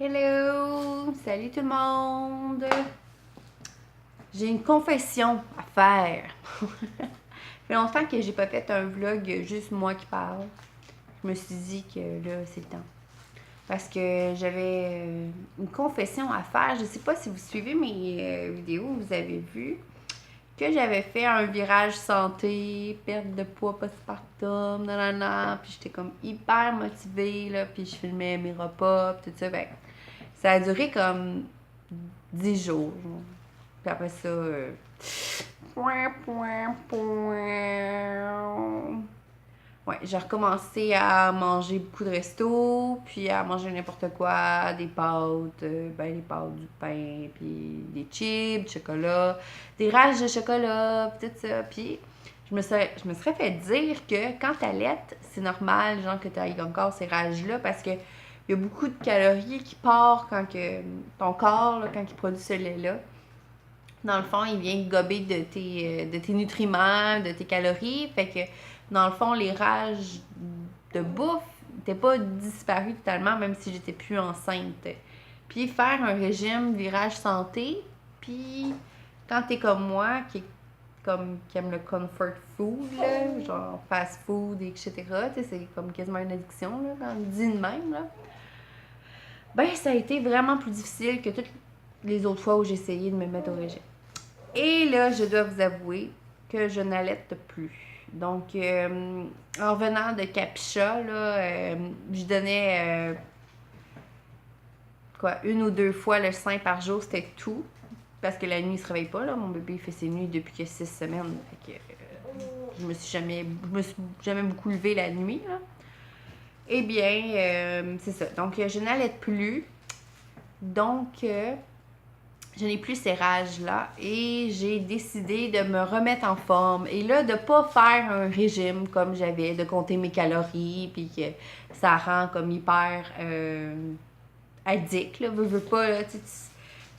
Hello! Salut tout le monde! J'ai une confession à faire. Ça fait longtemps que j'ai pas fait un vlog juste moi qui parle. Je me suis dit que là, c'est le temps. Parce que j'avais une confession à faire. Je sais pas si vous suivez mes vidéos, vous avez vu que j'avais fait un virage santé, perte de poids postpartum, nanana. Puis j'étais comme hyper motivée, là. Puis je filmais mes repas, puis tout ça. Ben, ça a duré comme 10 jours. Puis après ça, ouais, j'ai recommencé à manger beaucoup de resto, puis à manger n'importe quoi, des pâtes, ben les pâtes, du pain, puis des chips, du chocolat, des rages de chocolat, puis tout ça. Puis je me serais fait dire que quand t'allaites, c'est normal, genre que t'aies encore ces rages-là, parce que il y a beaucoup de calories qui partent quand que ton corps, là, quand il produit ce lait-là. Dans le fond, il vient gober de tes nutriments, de tes calories. Fait que, dans le fond, les rages de bouffe n'étaient pas disparus totalement, même si j'étais plus enceinte. Puis faire un régime virage santé, puis quand t'es comme moi, qui aime le comfort food, là, genre fast food, etc., c'est comme quasiment une addiction, là, quand on dit de même, là. Ben, ça a été vraiment plus difficile que toutes les autres fois où j'ai essayé de me mettre au régime. Et là, je dois vous avouer que je n'allaite plus. Donc, en venant de Capcha, là, je donnais une ou deux fois le sein par jour, c'était tout. Parce que la nuit, il se réveille pas, là. Mon bébé fait ses nuits depuis que 6 semaines. Fait que, je me suis jamais beaucoup levée la nuit, là. Eh bien, c'est ça. Donc, je n'allaite plus. Donc, je n'ai plus ces rages-là et j'ai décidé de me remettre en forme. Et là, de pas faire un régime comme j'avais, de compter mes calories, puis que ça rend comme hyper addict, là, veux pas, là, tu as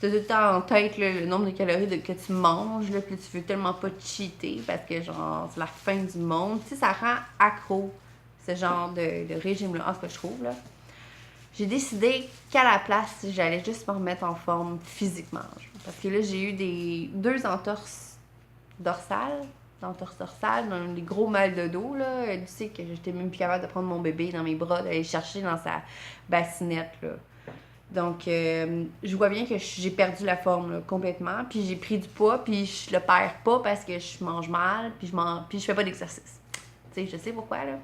tout le temps en tête là, le nombre de calories que tu manges, là, puis tu veux tellement pas cheater parce que, genre, c'est la fin du monde. Tu sais, ça rend accro, ce genre de régime-là, en ce que je trouve, là. J'ai décidé qu'à la place, j'allais juste me remettre en forme physiquement. Parce que là, j'ai eu deux entorses dorsales. L'entorse dorsale, des gros mal de dos, là. Tu sais que j'étais même plus capable de prendre mon bébé dans mes bras, d'aller chercher dans sa bassinette, là. Donc, je vois bien que j'ai perdu la forme, là, complètement. Puis j'ai pris du poids, puis je le perds pas parce que je mange mal, puis je fais pas d'exercice. Tu sais, je sais pourquoi, là.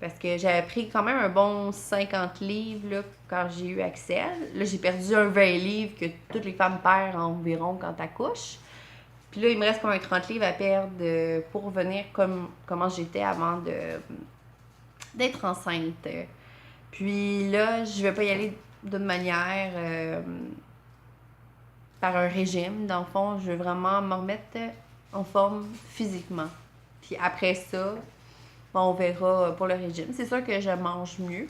Parce que j'avais pris quand même un bon 50 livres là, quand j'ai eu Axel. Là, j'ai perdu un 20 livres que toutes les femmes perdent environ quand t'accouches. Puis là, il me reste comme un 30 livres à perdre pour revenir comment j'étais avant d'être enceinte. Puis là, je vais pas y aller d'une manière par un régime. Dans le fond, je veux vraiment me remettre en forme physiquement. Puis après ça, bon, on verra pour le régime. C'est sûr que je mange mieux,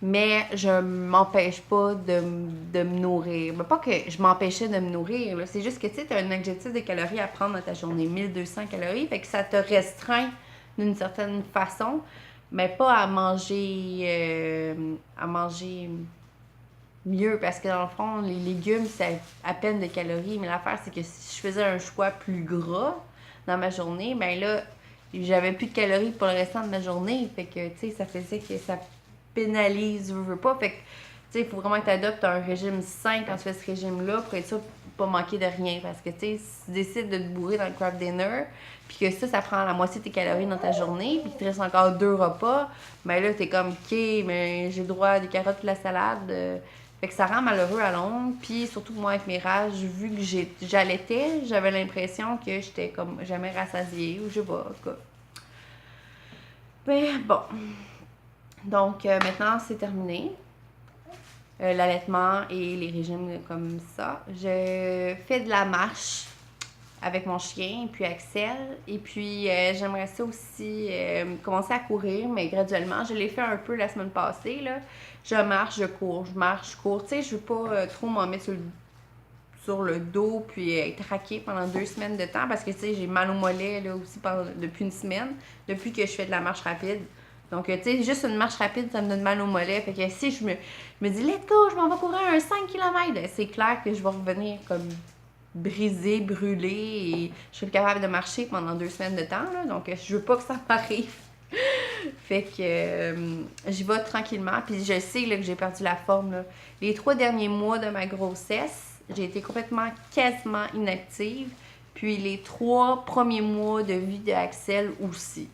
mais je m'empêche pas de me nourrir. Mais pas que je m'empêchais de me nourrir, là. C'est juste que tu as un objectif de calories à prendre dans ta journée, 1200 calories, fait que ça te restreint d'une certaine façon, mais pas à manger mieux, parce que dans le fond, les légumes, c'est à peine de calories, mais l'affaire, c'est que si je faisais un choix plus gras dans ma journée, ben là, j'avais plus de calories pour le restant de ma journée, fait que, tu sais, ça faisait que ça pénalise, veux pas, fait que, tu sais, il faut vraiment que tu adoptes un régime sain quand tu fais ce régime-là pour être sûr de pas manquer de rien, parce que, tu sais, si tu décides de te bourrer dans le craft dinner, puis que ça prend la moitié de tes calories dans ta journée, puis qu'il te reste encore 2 repas, ben là, t'es comme, ok, mais j'ai le droit à des carottes et de la salade, fait que ça rend malheureux à longue. Puis surtout moi avec mes rages, vu que j'allaitais, j'avais l'impression que j'étais comme jamais rassasiée ou je sais pas, en tout cas. Mais bon. Donc maintenant c'est terminé. L'allaitement et les régimes comme ça. Je fais de la marche avec mon chien, puis Axel. Et puis j'aimerais ça aussi commencer à courir, mais graduellement. Je l'ai fait un peu la semaine passée, là. Je marche, je cours, je marche, je cours. Tu sais, je veux pas trop m'en mettre sur le dos, puis être raquée pendant 2 semaines de temps, parce que, tu sais, j'ai mal au mollet, là, aussi, depuis une semaine, depuis que je fais de la marche rapide. Donc, tu sais, juste une marche rapide, ça me donne mal au mollet. Fait que si je me dis, let's go, je m'en vais courir un 5 km, c'est clair que je vais revenir comme brisée, brûlée et je serai capable de marcher pendant 2 semaines de temps. Là, donc, je veux pas que ça m'arrive. Fait que j'y vais tranquillement. Puis je sais là, que j'ai perdu la forme. Là. Les 3 derniers mois de ma grossesse, j'ai été complètement, quasiment inactive. Puis les 3 premiers mois de vie d'Axel aussi.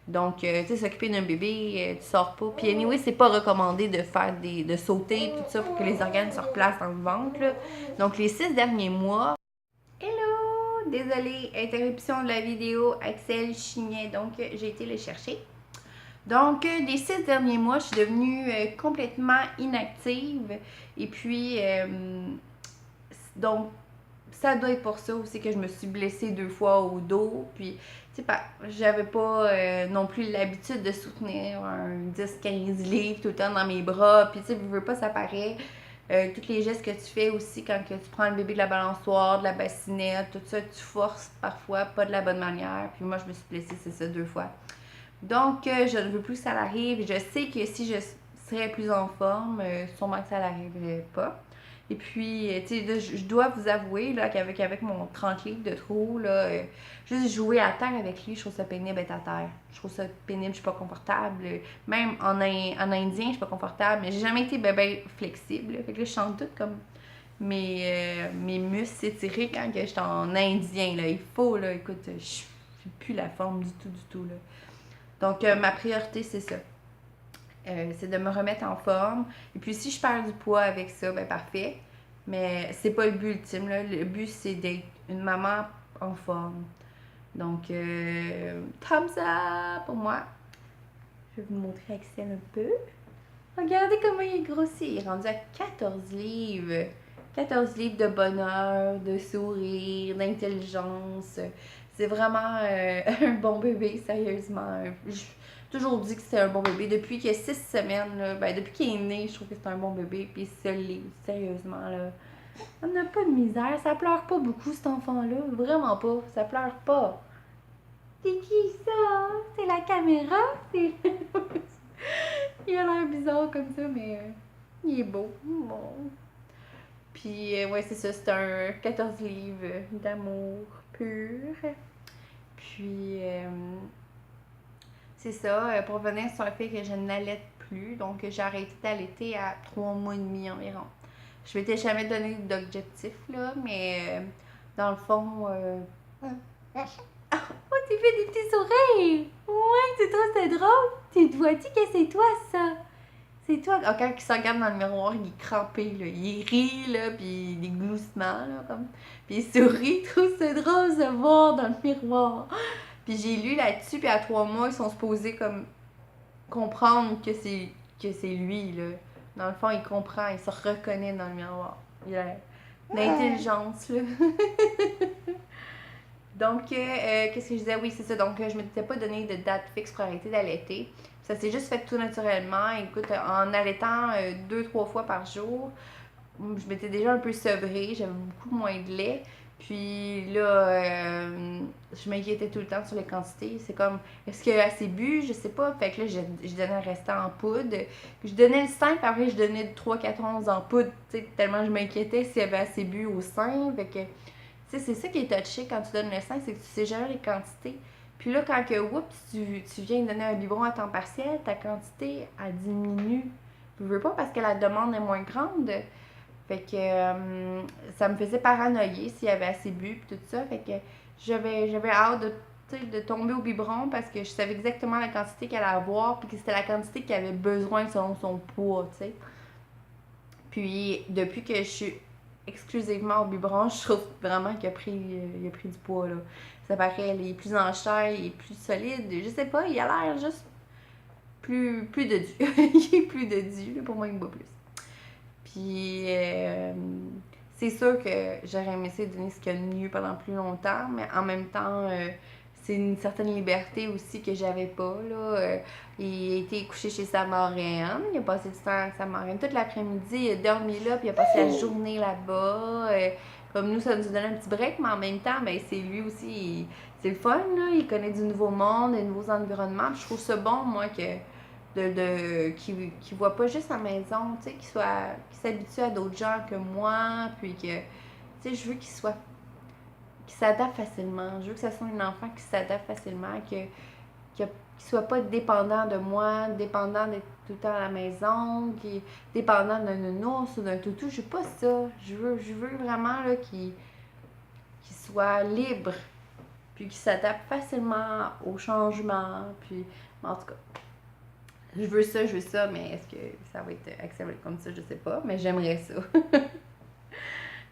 Donc, tu sais, s'occuper d'un bébé, tu sors pas. Puis anyway, c'est pas recommandé de faire de sauter, tout ça, pour que les organes se replacent dans le ventre. Là. Donc, les 6 derniers mois... Hello! Désolée, interruption de la vidéo. Axel chignait, donc j'ai été le chercher. Donc, les 6 derniers mois, je suis devenue complètement inactive. Et puis, donc, ça doit être pour ça aussi que je me suis blessée 2 fois au dos. Puis, tu sais, j'avais pas non plus l'habitude de soutenir un 10-15 livres tout le temps dans mes bras. Puis, tu sais, je veux pas, ça paraît. Tous les gestes que tu fais aussi quand que tu prends le bébé de la balançoire, de la bassinette, tout ça, tu forces parfois pas de la bonne manière. Puis moi, je me suis blessée, c'est ça, 2 fois. Donc, je ne veux plus que ça l'arrive. Je sais que si je serais plus en forme, sûrement que ça n'arriverait pas. Et puis, tu sais, je dois vous avouer là, qu'avec mon 30 livres de trop, là, juste jouer à terre avec lui, je trouve ça pénible d'être à terre. Je trouve ça pénible, je suis pas confortable. Même en indien, je suis pas confortable, mais j'ai jamais été ben flexible. Là. Fait que là, je sens tout comme mes muscles s'étirer quand que je suis en indien. Là. Il faut, là, écoute, je n'ai plus la forme du tout, là. Donc, ma priorité, c'est ça. C'est de me remettre en forme. Et puis, si je perds du poids avec ça, ben parfait. Mais c'est pas le but ultime, là. Le but, c'est d'être une maman en forme. Donc, thumbs up pour moi. Je vais vous montrer Axel un peu. Regardez comment il est grossi. Il est rendu à 14 livres. 14 livres de bonheur, de sourire, d'intelligence. C'est vraiment un bon bébé, sérieusement. J'ai toujours dit que c'était un bon bébé. Depuis qu'il y a 6 semaines, là, ben, depuis qu'il est né, je trouve que c'est un bon bébé. Puis ça l'est, sérieusement. Là. On n'a pas de misère. Ça pleure pas beaucoup, cet enfant-là. Vraiment pas. Ça pleure pas. C'est qui ça? C'est la caméra? Il a l'air bizarre comme ça, mais il est beau. Bon. Puis, ouais, c'est ça, c'est un 14 livres d'amour pur. Puis, c'est ça, pour revenir sur le fait que je n'allaite plus, donc j'ai arrêté d'allaiter à 3 mois et demi environ. Je m'étais jamais donné d'objectif, là, mais dans le fond, oh, tu fais des petits sourires! Ouais, c'est drôle! Tu vois-tu que c'est toi, ça? C'est toi. Oh, quand il se regarde dans le miroir, il est crampé, là. Il rit, là, puis des gloussements, là, comme. Puis il sourit, il trouve ça drôle de se voir dans le miroir. Puis j'ai lu là-dessus, puis à 3 mois, ils sont supposés, comme, comprendre que c'est lui, là. Dans le fond, il comprend, il se reconnaît dans le miroir. Il a l'intelligence, là. Donc, qu'est-ce que je disais? Oui, c'est ça. Donc, je ne m'étais pas donné de date fixe pour arrêter d'allaiter. Ça s'est juste fait tout naturellement. Écoute, en allaitant 2-3 fois par jour, je m'étais déjà un peu sevrée. J'avais beaucoup moins de lait. Puis là, je m'inquiétais tout le temps sur les quantités. C'est comme, est-ce qu'il y a assez bu? Je sais pas. Fait que là, je donnais un restant en poudre. Puis je donnais le sein, puis après, je donnais 3-4 onces en poudre. Tellement je m'inquiétais s'il y avait assez bu au sein. Fait que tu sais, c'est ça qui est touché quand tu donnes le sein, c'est que tu sais jamais les quantités. Puis là, quand que, oups, tu viens de donner un biberon à temps partiel, ta quantité, elle diminue. Je veux pas parce que la demande est moins grande. Fait que ça me faisait paranoïer s'il y avait assez bu puis tout ça. Fait que j'avais hâte de tomber au biberon parce que je savais exactement la quantité qu'elle allait avoir puis que c'était la quantité qu'elle avait besoin selon son poids, tu sais. Puis depuis que je suis exclusivement au biberon, je trouve vraiment qu'il a pris du poids, là. Ça paraît, il est plus en chair, il est plus solide. Je sais pas, il a l'air juste plus de dû. Il est plus de dû, là, pour moi, il me bat plus. Puis, c'est sûr que j'aurais aimé essayer de donner ce qu'il y a de mieux pendant plus longtemps, mais en même temps, c'est une certaine liberté aussi que j'avais pas, là. Il a été couché chez sa marraine, il a passé du temps avec sa marraine toute l'après-midi, il a dormi là, puis il a passé la journée là-bas. Comme nous, ça nous donne un petit break, mais en même temps, ben, c'est lui aussi, c'est le fun, là. Il connaît du nouveau monde, des nouveaux environnements. Puis je trouve ça bon, moi, que qui voit pas juste la maison, tu sais, qui s'habitue à d'autres gens que moi, puis que, tu sais, je veux qu'il s'adapte facilement. Je veux que ce soit un enfant qui s'adapte facilement, qu'il soit pas dépendant de moi, dépendant d'être tout le temps à la maison, qui dépendant d'un nounours ou d'un toutou. Je veux pas ça. Je veux vraiment là, qu'il soit libre, puis qu'il s'adapte facilement au changement. Puis, en tout cas, je veux ça, mais est-ce que ça va être accepté comme ça? Je sais pas, mais j'aimerais ça.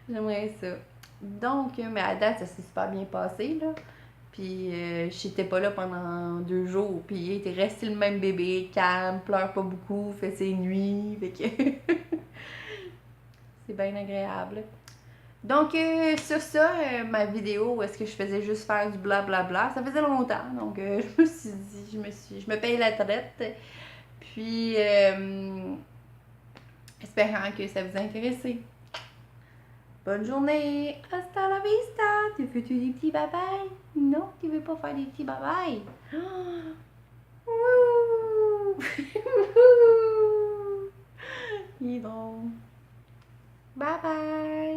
J'aimerais ça. Donc, mais à date, ça s'est super bien passé, là. Puis, j'étais pas là pendant 2 jours. Puis, il était resté le même bébé, calme, pleure pas beaucoup, fait ses nuits. Fait que c'est bien agréable. Donc, sur ça, ma vidéo où est-ce que je faisais juste faire du blablabla, ça faisait longtemps. Donc, je me suis dit, je me paye la traite. Puis, espérant que ça vous a intéressé. Bonne journée! Hasta la vista! Tu fais-tu des petits bye-bye? Non, tu veux pas faire des petits bye-bye? Il est drôle. Bye bye!